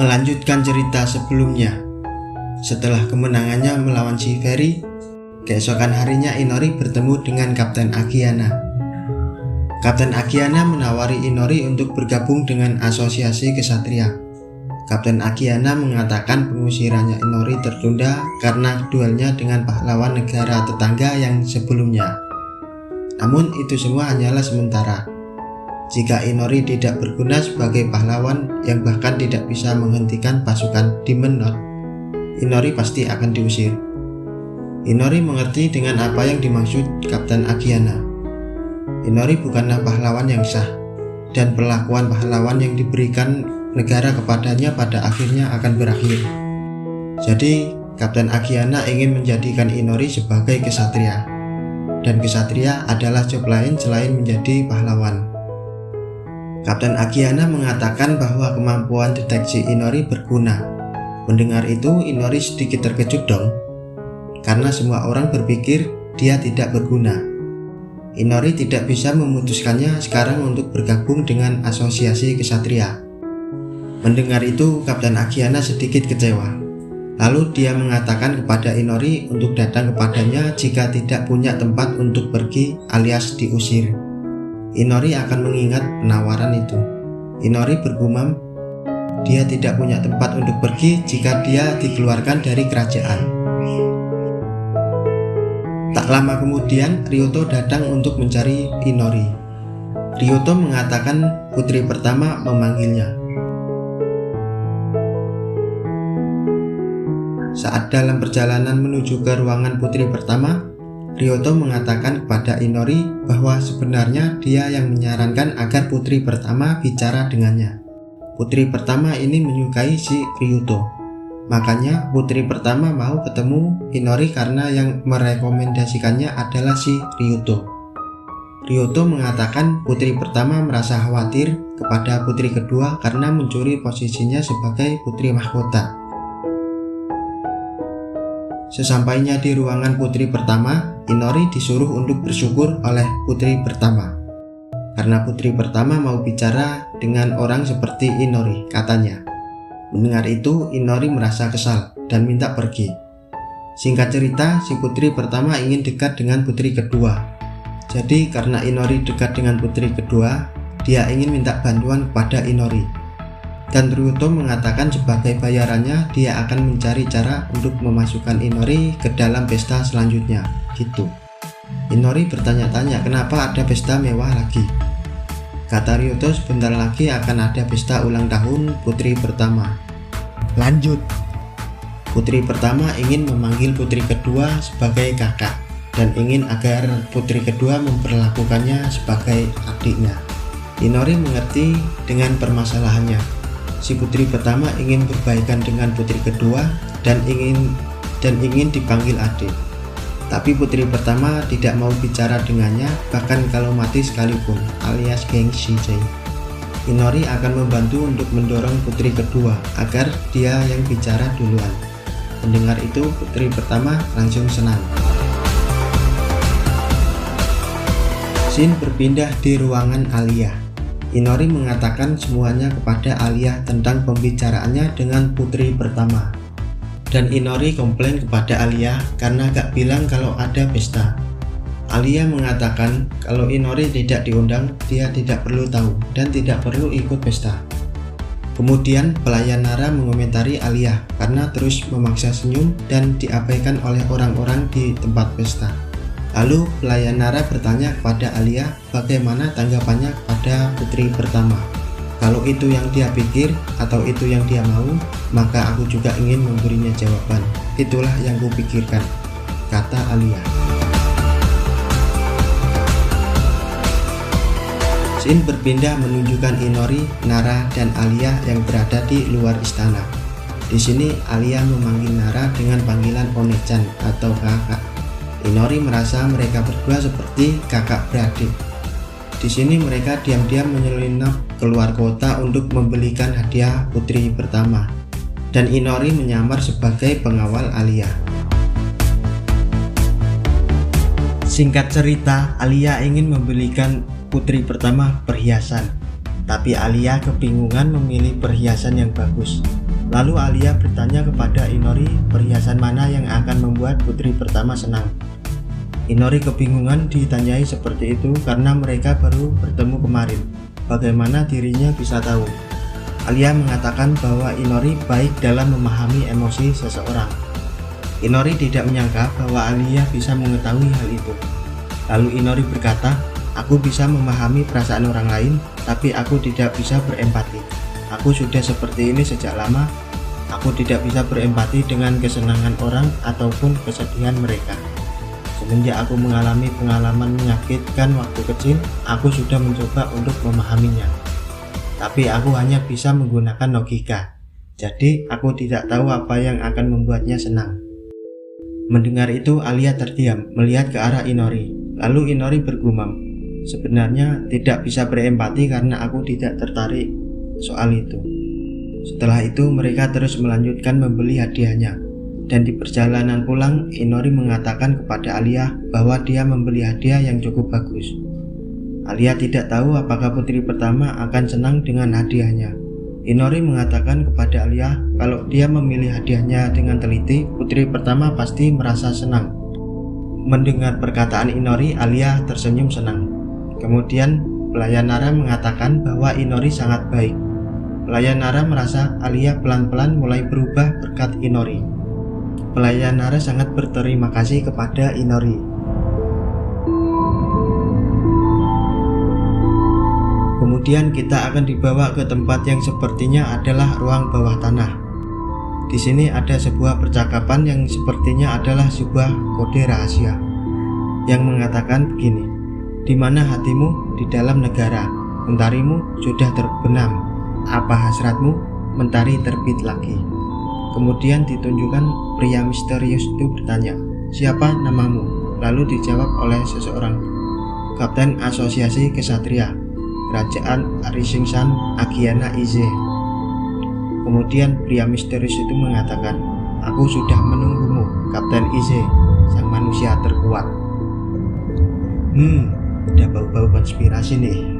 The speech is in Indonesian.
Melanjutkan cerita sebelumnya, setelah kemenangannya melawan si Ferry, keesokan harinya Inori bertemu dengan Kapten Agiana. Kapten Agiana menawari Inori untuk bergabung dengan asosiasi kesatria. Kapten Agiana mengatakan pengusirannya Inori tertunda karena duelnya dengan pahlawan negara tetangga yang sebelumnya. Namun itu semua hanyalah sementara. Jika Inori tidak berguna sebagai pahlawan yang bahkan tidak bisa menghentikan pasukan Demon Lord, Inori pasti akan diusir. Inori mengerti dengan apa yang dimaksud Kapten Agiana. Inori bukanlah pahlawan yang sah, dan perlakuan pahlawan yang diberikan negara kepadanya pada akhirnya akan berakhir. Jadi, Kapten Agiana ingin menjadikan Inori sebagai kesatria, dan kesatria adalah job lain selain menjadi pahlawan. Kapten Agiana mengatakan bahwa kemampuan deteksi Inori berguna. Mendengar itu, Inori sedikit terkejut dong, karena semua orang berpikir dia tidak berguna. Inori tidak bisa memutuskannya sekarang untuk bergabung dengan asosiasi kesatria. Mendengar itu, Kapten Agiana sedikit kecewa. Lalu dia mengatakan kepada Inori untuk datang kepadanya jika tidak punya tempat untuk pergi alias diusir. Inori akan mengingat penawaran itu. Inori bergumam, dia tidak punya tempat untuk pergi jika dia dikeluarkan dari kerajaan. Tak lama kemudian, Ryuto datang untuk mencari Inori. Ryuto mengatakan putri pertama memanggilnya. Saat dalam perjalanan menuju ke ruangan putri pertama, Ryuto mengatakan kepada Inori bahwa sebenarnya dia yang menyarankan agar putri pertama bicara dengannya. Putri pertama ini menyukai si Ryuto. Makanya putri pertama mau ketemu Inori karena yang merekomendasikannya adalah si Ryuto. Ryuto mengatakan putri pertama merasa khawatir kepada putri kedua karena mencuri posisinya sebagai putri mahkota. Sesampainya di ruangan putri pertama, Inori disuruh untuk bersyukur oleh putri pertama. Karena putri pertama mau bicara dengan orang seperti Inori, katanya. Mendengar itu, Inori merasa kesal dan minta pergi. Singkat cerita, si putri pertama ingin dekat dengan putri kedua. Jadi karena Inori dekat dengan putri kedua, dia ingin minta bantuan kepada Inori. Dan Ryuto mengatakan sebagai bayarannya dia akan mencari cara untuk memasukkan Inori ke dalam pesta selanjutnya, gitu. Inori bertanya-tanya kenapa ada pesta mewah lagi. Kata Ryuto sebentar lagi akan ada pesta ulang tahun putri pertama. Lanjut. Putri pertama ingin memanggil putri kedua sebagai kakak dan ingin agar putri kedua memperlakukannya sebagai adiknya. Inori mengerti dengan permasalahannya. Si putri pertama ingin berbaikan dengan putri kedua dan ingin dipanggil adik. Tapi putri pertama tidak mau bicara dengannya bahkan kalau mati sekalipun, alias gengsi. Inori akan membantu untuk mendorong putri kedua agar dia yang bicara duluan. Mendengar itu, putri pertama langsung senang. Scene berpindah di ruangan Alia. Inori mengatakan semuanya kepada Alia tentang pembicaraannya dengan putri pertama. Dan Inori komplain kepada Alia karena gak bilang kalau ada pesta. Alia mengatakan kalau Inori tidak diundang, dia tidak perlu tahu dan tidak perlu ikut pesta. Kemudian pelayan Nara mengomentari Alia karena terus memaksa senyum dan diabaikan oleh orang-orang di tempat pesta. Lalu pelayan Nara bertanya kepada Alia bagaimana tanggapannya pada putri pertama. Kalau itu yang dia pikir atau itu yang dia mau, maka aku juga ingin memberinya jawaban. Itulah yang kupikirkan, kata Alia. Scene berpindah menunjukkan Inori, Nara, dan Alia yang berada di luar istana. Di sini Alia memanggil Nara dengan panggilan One-chan atau kakak. Inori merasa mereka berdua seperti kakak beradik. Di sini mereka diam-diam menyelinap keluar kota untuk membelikan hadiah putri pertama, dan Inori menyamar sebagai pengawal Alia. Singkat cerita, Alia ingin membelikan putri pertama perhiasan, tapi Alia kebingungan memilih perhiasan yang bagus. Lalu Alia bertanya kepada Inori perhiasan mana yang akan membuat putri pertama senang. Inori kebingungan ditanyai seperti itu karena mereka baru bertemu kemarin. Bagaimana dirinya bisa tahu? Alia mengatakan bahwa Inori baik dalam memahami emosi seseorang. Inori tidak menyangka bahwa Alia bisa mengetahui hal itu. Lalu Inori berkata, "Aku bisa memahami perasaan orang lain, tapi aku tidak bisa berempati. Aku sudah seperti ini sejak lama. Aku tidak bisa berempati dengan kesenangan orang ataupun kesedihan mereka. Semenjak aku mengalami pengalaman menyakitkan waktu kecil, aku sudah mencoba untuk memahaminya. Tapi aku hanya bisa menggunakan logika. Jadi aku tidak tahu apa yang akan membuatnya senang." Mendengar itu, Alia terdiam, melihat ke arah Inori. Lalu Inori bergumam, "Sebenarnya tidak bisa berempati karena aku tidak tertarik soal itu." Setelah itu mereka terus melanjutkan membeli hadiahnya. Dan di perjalanan pulang, Inori mengatakan kepada Alia bahwa dia membeli hadiah yang cukup bagus. Alia tidak tahu apakah putri pertama akan senang dengan hadiahnya. Inori mengatakan kepada Alia kalau dia memilih hadiahnya dengan teliti, putri pertama pasti merasa senang. Mendengar perkataan Inori, Alia tersenyum senang. Kemudian pelayan Nara mengatakan bahwa Inori sangat baik. Pelayan Nara merasa Alia pelan-pelan mulai berubah berkat Inori. Pelayan Nara sangat berterima kasih kepada Inori. Kemudian kita akan dibawa ke tempat yang sepertinya adalah ruang bawah tanah. Di sini ada sebuah percakapan yang sepertinya adalah sebuah kode rahasia yang mengatakan begini, "Di mana hatimu? Di dalam negara. Mentarimu sudah terbenam. Apa hasratmu? Mentari terbit lagi." Kemudian ditunjukkan pria misterius itu bertanya, "Siapa namamu?" Lalu dijawab oleh seseorang, "Kapten Asosiasi Kesatria Kerajaan Arisingsan Agiana Ize." Kemudian pria misterius itu mengatakan, "Aku sudah menunggumu, Kapten Ize, sang manusia terkuat." Ada bau-bau konspirasi nih.